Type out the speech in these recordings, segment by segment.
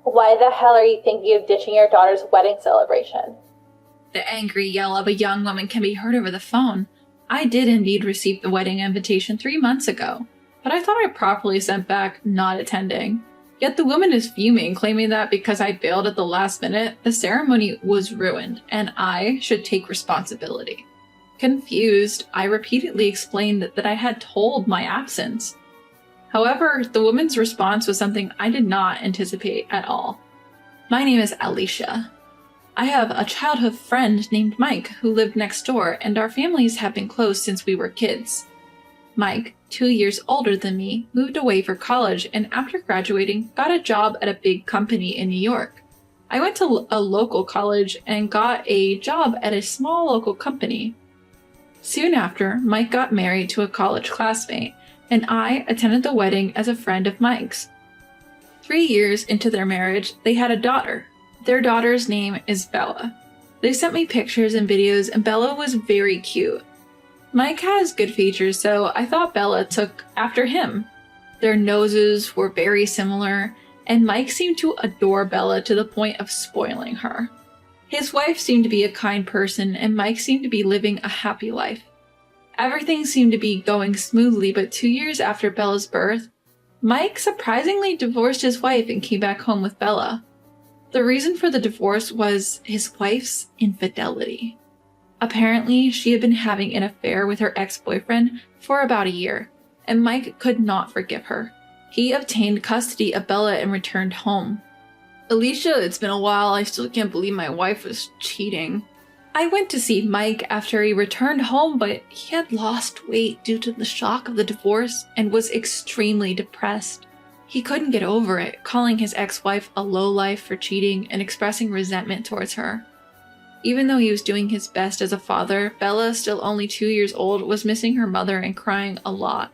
Why the hell are you thinking of ditching your daughter's wedding celebration? The angry yell of a young woman can be heard over the phone. I did indeed receive the wedding invitation 3 months ago, but I thought I properly sent back not attending. Yet the woman is fuming, claiming that because I bailed at the last minute, the ceremony was ruined, and I should take responsibility. Confused, I repeatedly explained that I had told my absence. However, the woman's response was something I did not anticipate at all. My name is Alicia. I have a childhood friend named Mike who lived next door, and our families have been close since we were kids. Mike, 2 years older than me, moved away for college and after graduating got a job at a big company in New York. I went to a local college and got a job at a small local company. Soon after, Mike got married to a college classmate, and I attended the wedding as a friend of Mike's. 3 years into their marriage, they had a daughter. Their daughter's name is Bella. They sent me pictures and videos, and Bella was very cute. Mike has good features, so I thought Bella took after him. Their noses were very similar, and Mike seemed to adore Bella to the point of spoiling her. His wife seemed to be a kind person, and Mike seemed to be living a happy life. Everything seemed to be going smoothly, but 2 years after Bella's birth, Mike surprisingly divorced his wife and came back home with Bella. The reason for the divorce was his wife's infidelity. Apparently, she had been having an affair with her ex-boyfriend for about a year, and Mike could not forgive her. He obtained custody of Bella and returned home. Alicia, it's been a while. I still can't believe my wife was cheating. I went to see Mike after he returned home, but he had lost weight due to the shock of the divorce and was extremely depressed. He couldn't get over it, calling his ex-wife a lowlife for cheating and expressing resentment towards her. Even though he was doing his best as a father, Bella, still only 2 years old, was missing her mother and crying a lot.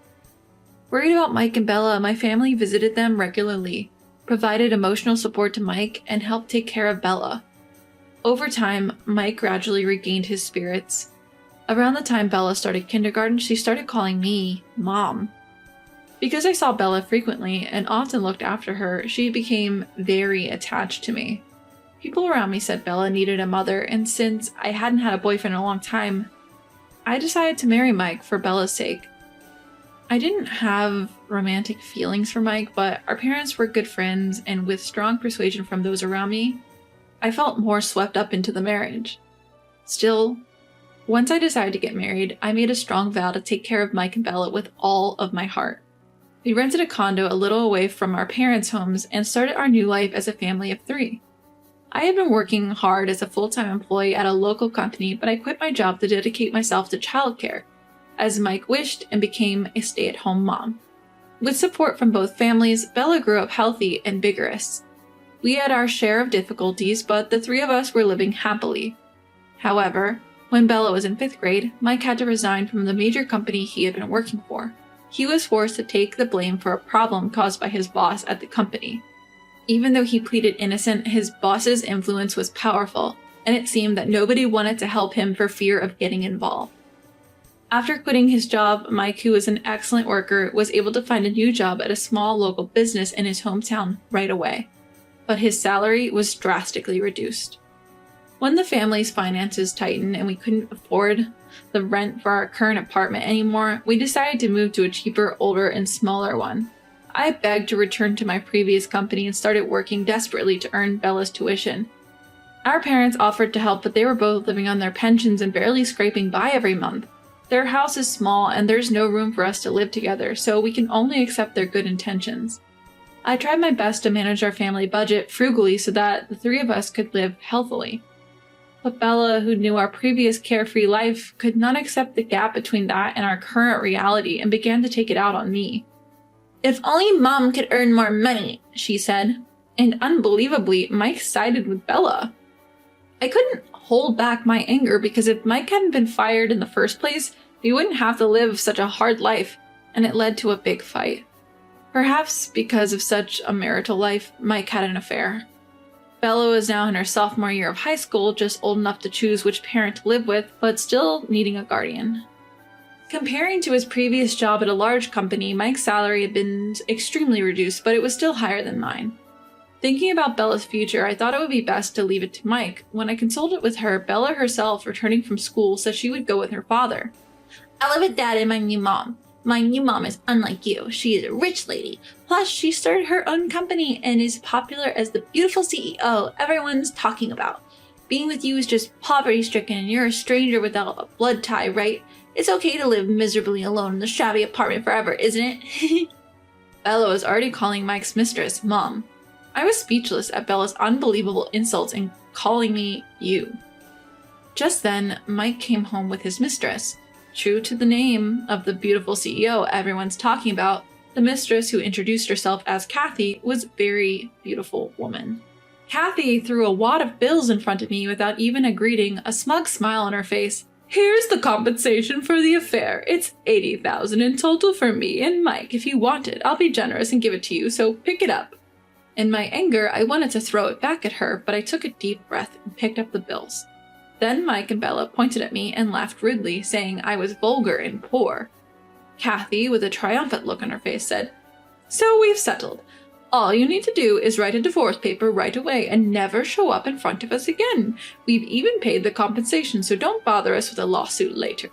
Worried about Mike and Bella, my family visited them regularly, provided emotional support to Mike, and helped take care of Bella. Over time, Mike gradually regained his spirits. Around the time Bella started kindergarten, she started calling me Mom. Because I saw Bella frequently and often looked after her, she became very attached to me. People around me said Bella needed a mother, and since I hadn't had a boyfriend in a long time, I decided to marry Mike for Bella's sake. I didn't have romantic feelings for Mike, but our parents were good friends, and with strong persuasion from those around me, I felt more swept up into the marriage. Still, once I decided to get married, I made a strong vow to take care of Mike and Bella with all of my heart. We rented a condo a little away from our parents' homes and started our new life as a family of 3. I had been working hard as a full-time employee at a local company, but I quit my job to dedicate myself to childcare, as Mike wished, and became a stay-at-home mom. With support from both families, Bella grew up healthy and vigorous. We had our share of difficulties, but the 3 of us were living happily. However, when Bella was in 5th grade, Mike had to resign from the major company he had been working for. He was forced to take the blame for a problem caused by his boss at the company. Even though he pleaded innocent, his boss's influence was powerful, and it seemed that nobody wanted to help him for fear of getting involved. After quitting his job, Mike, who was an excellent worker, was able to find a new job at a small local business in his hometown right away, but his salary was drastically reduced. When the family's finances tightened and we couldn't afford the rent for our current apartment anymore, we decided to move to a cheaper, older, and smaller one. I begged to return to my previous company and started working desperately to earn Bella's tuition. Our parents offered to help, but they were both living on their pensions and barely scraping by every month. Their house is small and there's no room for us to live together, so we can only accept their good intentions. I tried my best to manage our family budget frugally so that the 3 of us could live healthily. But Bella, who knew our previous carefree life, could not accept the gap between that and our current reality and began to take it out on me. "If only Mom could earn more money," she said, and unbelievably, Mike sided with Bella. I couldn't hold back my anger because if Mike hadn't been fired in the first place, we wouldn't have to live such a hard life, and it led to a big fight. Perhaps because of such a marital life, Mike had an affair. Bella was now in her sophomore year of high school, just old enough to choose which parent to live with, but still needing a guardian. Comparing to his previous job at a large company, Mike's salary had been extremely reduced, but it was still higher than mine. Thinking about Bella's future, I thought it would be best to leave it to Mike. When I consulted with her, Bella herself, returning from school, said she would go with her father. I live with Dad and my new mom. My new mom is unlike you. She is a rich lady. Plus, she started her own company and is popular as the beautiful CEO everyone's talking about. Being with you is just poverty-stricken and you're a stranger without a blood tie, right? It's okay to live miserably alone in the shabby apartment forever, isn't it? Bella was already calling Mike's mistress Mom. I was speechless at Bella's unbelievable insults and calling me you. Just then, Mike came home with his mistress. True to the name of the beautiful CEO everyone's talking about, the mistress who introduced herself as Kathy was a very beautiful woman. Kathy threw a wad of bills in front of me without even a greeting, a smug smile on her face. Here's the compensation for the affair. It's $80,000 in total for me and Mike. If you want it, I'll be generous and give it to you, so pick it up. In my anger, I wanted to throw it back at her, but I took a deep breath and picked up the bills. Then Mike and Bella pointed at me and laughed rudely, saying I was vulgar and poor. Kathy, with a triumphant look on her face, said, So we've settled. All you need to do is write a divorce paper right away and never show up in front of us again. We've even paid the compensation, so don't bother us with a lawsuit later.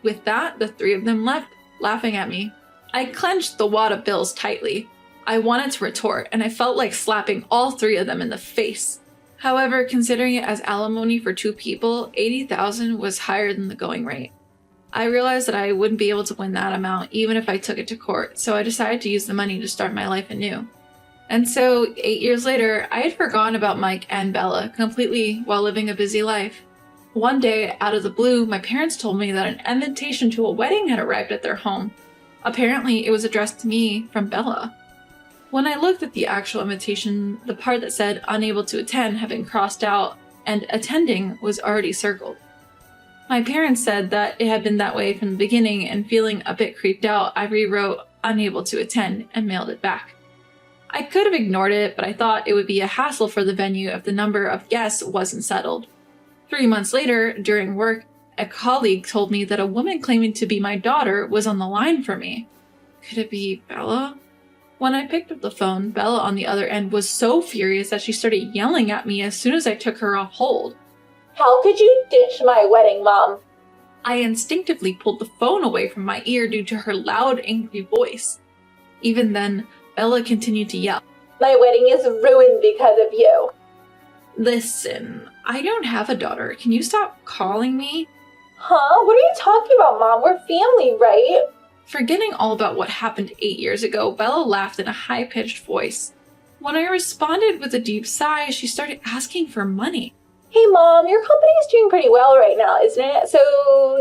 With that, the three of them left, laughing at me. I clenched the wad of bills tightly. I wanted to retort, and I felt like slapping all three of them in the face. However, considering it as alimony for two people, $80,000 was higher than the going rate. I realized that I wouldn't be able to win that amount even if I took it to court, so I decided to use the money to start my life anew. And so, 8 years later, I had forgotten about Mike and Bella completely while living a busy life. One day, out of the blue, my parents told me that an invitation to a wedding had arrived at their home. Apparently, it was addressed to me from Bella. When I looked at the actual invitation, the part that said unable to attend had been crossed out and attending was already circled. My parents said that it had been that way from the beginning, and feeling a bit creeped out, I rewrote unable to attend and mailed it back. I could have ignored it, but I thought it would be a hassle for the venue if the number of guests wasn't settled. 3 months later, during work, a colleague told me that a woman claiming to be my daughter was on the line for me. Could it be Bella? When I picked up the phone, Bella on the other end was so furious that she started yelling at me as soon as I took her off hold. How could you ditch my wedding, Mom? I instinctively pulled the phone away from my ear due to her loud, angry voice. Even then, Bella continued to yell. My wedding is ruined because of you. Listen, I don't have a daughter. Can you stop calling me? Huh? What are you talking about, Mom? We're family, right? Forgetting all about what happened 8 years ago, Bella laughed in a high-pitched voice. When I responded with a deep sigh, she started asking for money. Hey, Mom, your company is doing pretty well right now, isn't it? So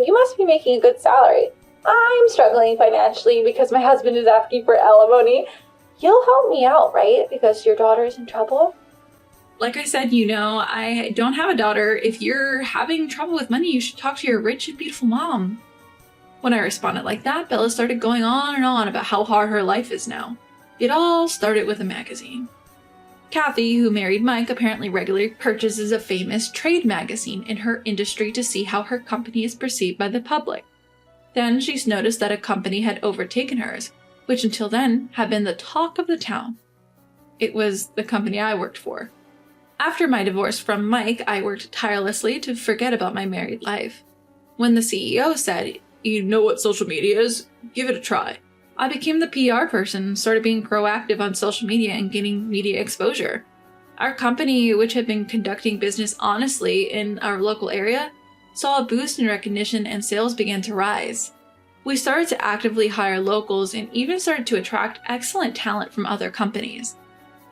you must be making a good salary. I'm struggling financially because my husband is asking for alimony. You'll help me out, right? Because your daughter is in trouble? Like I said, I don't have a daughter. If you're having trouble with money, you should talk to your rich and beautiful mom. When I responded like that, Bella started going on and on about how hard her life is now. It all started with a magazine. Kathy, who married Mike, apparently regularly purchases a famous trade magazine in her industry to see how her company is perceived by the public. Then she's noticed that a company had overtaken hers, which until then had been the talk of the town. It was the company I worked for. After my divorce from Mike, I worked tirelessly to forget about my married life. When the CEO said, "You know what social media is? Give it a try," I became the PR person, started being proactive on social media and gaining media exposure. Our company, which had been conducting business honestly in our local area, saw a boost in recognition and sales began to rise. We started to actively hire locals and even started to attract excellent talent from other companies.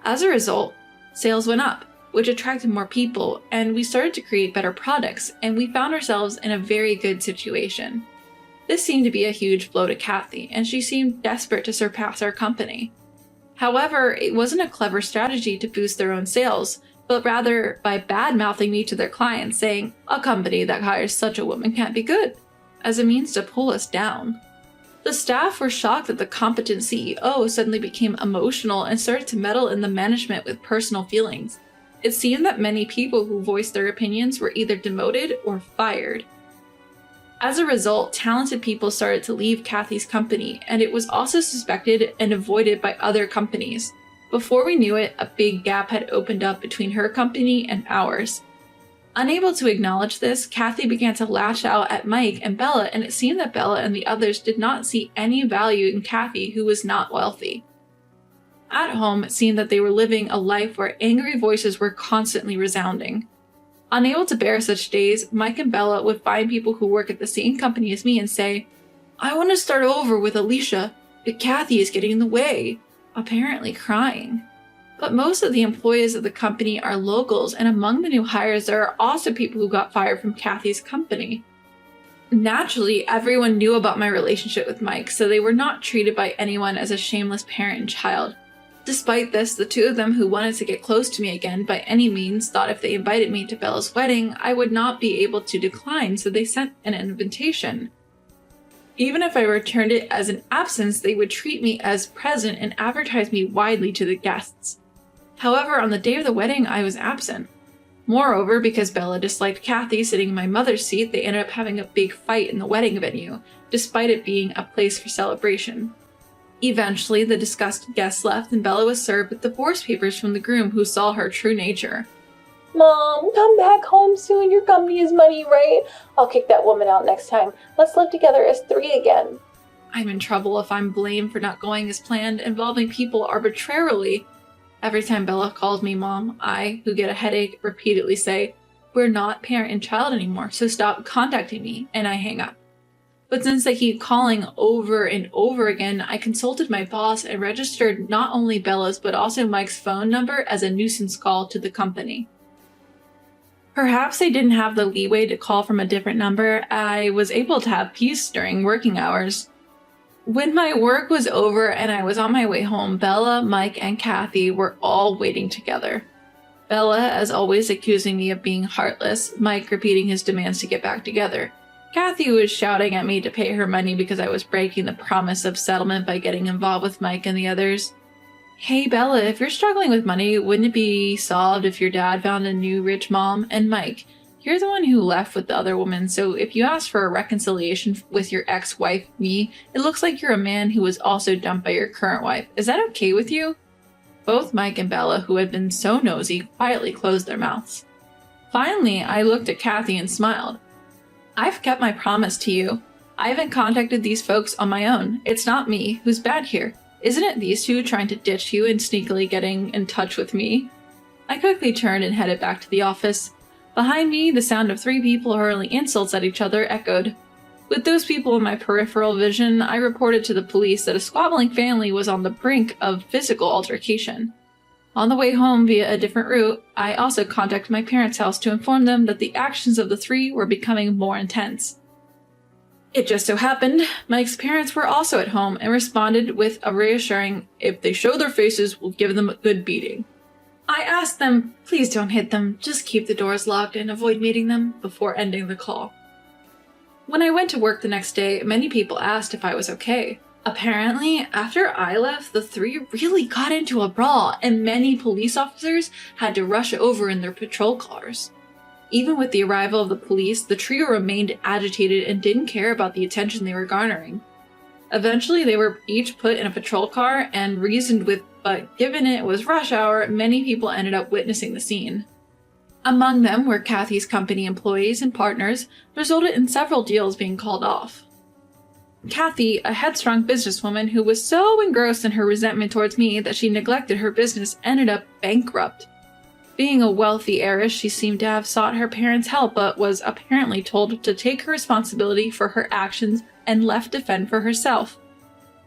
As a result, sales went up, which attracted more people, and we started to create better products, and we found ourselves in a very good situation. This seemed to be a huge blow to Kathy, and she seemed desperate to surpass our company. However, it wasn't a clever strategy to boost their own sales, but rather by bad-mouthing me to their clients, saying, "A company that hires such a woman can't be good," as a means to pull us down. The staff were shocked that the competent CEO suddenly became emotional and started to meddle in the management with personal feelings. It seemed that many people who voiced their opinions were either demoted or fired. As a result, talented people started to leave Kathy's company, and it was also suspected and avoided by other companies. Before we knew it, a big gap had opened up between her company and ours. Unable to acknowledge this, Kathy began to lash out at Mike and Bella, and it seemed that Bella and the others did not see any value in Kathy, who was not wealthy. At home, it seemed that they were living a life where angry voices were constantly resounding. Unable to bear such days, Mike and Bella would find people who work at the same company as me and say, "I want to start over with Alicia, but Kathy is getting in the way," apparently crying. But most of the employees of the company are locals, and among the new hires there are also people who got fired from Kathy's company. Naturally, everyone knew about my relationship with Mike, so they were not treated by anyone as a shameless parent and child. Despite this, the two of them who wanted to get close to me again by any means thought if they invited me to Bella's wedding, I would not be able to decline, so they sent an invitation. Even if I returned it as an absence, they would treat me as present and advertise me widely to the guests. However, on the day of the wedding, I was absent. Moreover, because Bella disliked Kathy sitting in my mother's seat, they ended up having a big fight in the wedding venue, despite it being a place for celebration. Eventually, the disgusted guests left and Bella was served with divorce papers from the groom, who saw her true nature. Mom, come back home soon. Your company is money, right? I'll kick that woman out next time. Let's live together as three again. I'm in trouble if I'm blamed for not going as planned, involving people arbitrarily. Every time Bella calls me mom, I, who get a headache, repeatedly say, "We're not parent and child anymore, so stop contacting me," and I hang up. But since they keep calling over and over again, I consulted my boss and registered not only Bella's but also Mike's phone number as a nuisance call to the company. Perhaps they didn't have the leeway to call from a different number. I was able to have peace during working hours. When my work was over and I was on my way home, Bella, Mike, and Kathy were all waiting together. Bella, as always, accusing me of being heartless, Mike repeating his demands to get back together. Kathy was shouting at me to pay her money because I was breaking the promise of settlement by getting involved with Mike and the others. "Hey Bella, if you're struggling with money, wouldn't it be solved if your dad found a new rich mom? And Mike, you're the one who left with the other woman, so if you ask for a reconciliation with your ex-wife, me, it looks like you're a man who was also dumped by your current wife. Is that okay with you?" Both Mike and Bella, who had been so nosy, quietly closed their mouths. Finally, I looked at Kathy and smiled. "I've kept my promise to you. I haven't contacted these folks on my own. It's not me who's bad here. Isn't it these two trying to ditch you and sneakily getting in touch with me?" I quickly turned and headed back to the office. Behind me, the sound of three people hurling insults at each other echoed. With those people in my peripheral vision, I reported to the police that a squabbling family was on the brink of physical altercation. On the way home via a different route, I also contacted my parents' house to inform them that the actions of the three were becoming more intense. It just so happened, Mike's parents were also at home and responded with a reassuring, "If they show their faces, we'll give them a good beating." I asked them, "Please don't hit them, just keep the doors locked and avoid meeting them," before ending the call. When I went to work the next day, many people asked if I was okay. Apparently, after I left, the three really got into a brawl, and many police officers had to rush over in their patrol cars. Even with the arrival of the police, the trio remained agitated and didn't care about the attention they were garnering. Eventually, they were each put in a patrol car and reasoned with, but given it was rush hour, many people ended up witnessing the scene. Among them were Kathy's company employees and partners, resulted in several deals being called off. Kathy, a headstrong businesswoman who was so engrossed in her resentment towards me that she neglected her business, ended up bankrupt. Being a wealthy heiress, she seemed to have sought her parents' help, but was apparently told to take her responsibility for her actions and left to fend for herself.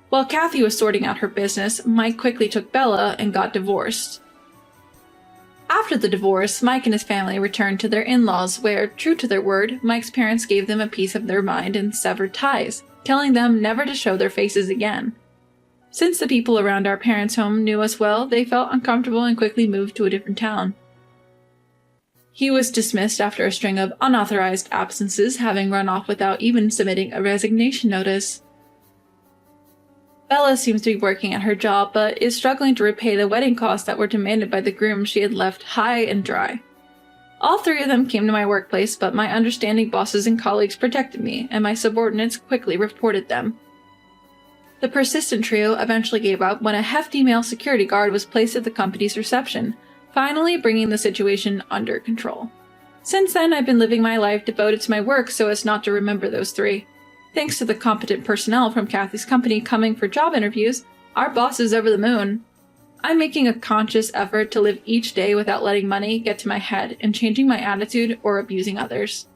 While Kathy was sorting out her business, Mike quickly took Bella and got divorced. After the divorce, Mike and his family returned to their in-laws, where, true to their word, Mike's parents gave them a piece of their mind and severed ties, telling them never to show their faces again. Since the people around our parents' home knew us well, they felt uncomfortable and quickly moved to a different town. He was dismissed after a string of unauthorized absences, having run off without even submitting a resignation notice. Bella seems to be working at her job, but is struggling to repay the wedding costs that were demanded by the groom she had left high and dry. All three of them came to my workplace, but my understanding bosses and colleagues protected me, and my subordinates quickly reported them. The persistent trio eventually gave up when a hefty male security guard was placed at the company's reception, finally bringing the situation under control. Since then, I've been living my life devoted to my work so as not to remember those three. Thanks to the competent personnel from Kathy's company coming for job interviews, our boss is over the moon. I'm making a conscious effort to live each day without letting money get to my head and changing my attitude or abusing others.